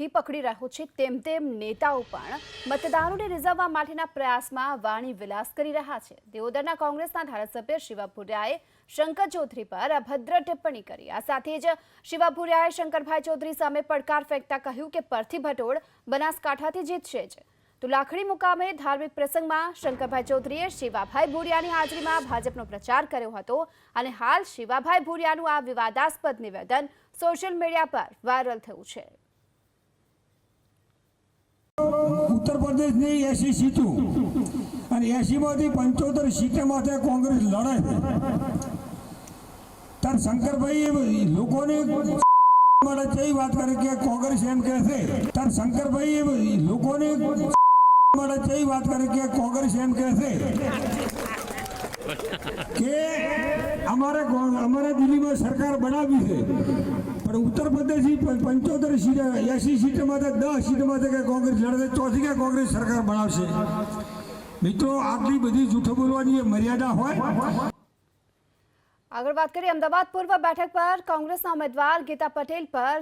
ગતિ પકડી રહ્યો છે, તેમ નેતાઓ પણ મતદારોને રીઝવવા માટેના પ્રયાસમાં વાણી વિલાસ કરી રહ્યા છે। દિયોદરના કોંગ્રેસના ધારાસભ્ય શિવા ભુરિયાએ શંકર ચૌધરી પર અભદ્ર ટિપ્પણી કરી। આ સાથે જ શિવા ભુરિયાએ શંકરભાઈ ચૌધરી સામે પડકાર ફેંકતા કહ્યું કે પરથી ભટોળ બનાસકાંઠાથી જીતશે જ। તો લાખણી મુકામે ધાર્મિક પ્રસંગમાં શંકરભાઈ ચૌધરીએ શિવાભાઈ ભુરિયાની હાજરીમાં ભાજપનો પ્રચાર કર્યો હતો અને હાલ શિવાભાઈ ભુરિયાનું આ વિવાદાસ્પદ નિવેદન સોશિયલ મીડિયા પર વાયરલ થયું છે। उत्तर प्रदेश ની 80 સીટો અને 80 માંથી 75 સીટો માટે કોંગ્રેસ લડે તાર શંકરભાઈ લોકોને માટે કઈ વાત કરે કે કોંગ્રેસ એમ કહે છે તાર શંકરભાઈ લોકોને માટે કઈ વાત કરે કે કોંગ્રેસ એમ કહે છે કે અમારે દિલ્હીમાં સરકાર બનાવી છે પણ ઉત્તર પ્રદેશની 75 સીટ 80 સીટમાં 10 સીટમાં કે કોંગ્રેસ લડે ચોથી કે કોંગ્રેસ સરકાર બનાવશે। મિત્રો આટલી બધી જૂઠો બોલવાની મર્યાદા હોય। આગળ વાત કરીએ અમદાવાદ પૂર્વ બેઠક પર કોંગ્રેસના ઉમેદવાર ગીતા પટેલ પર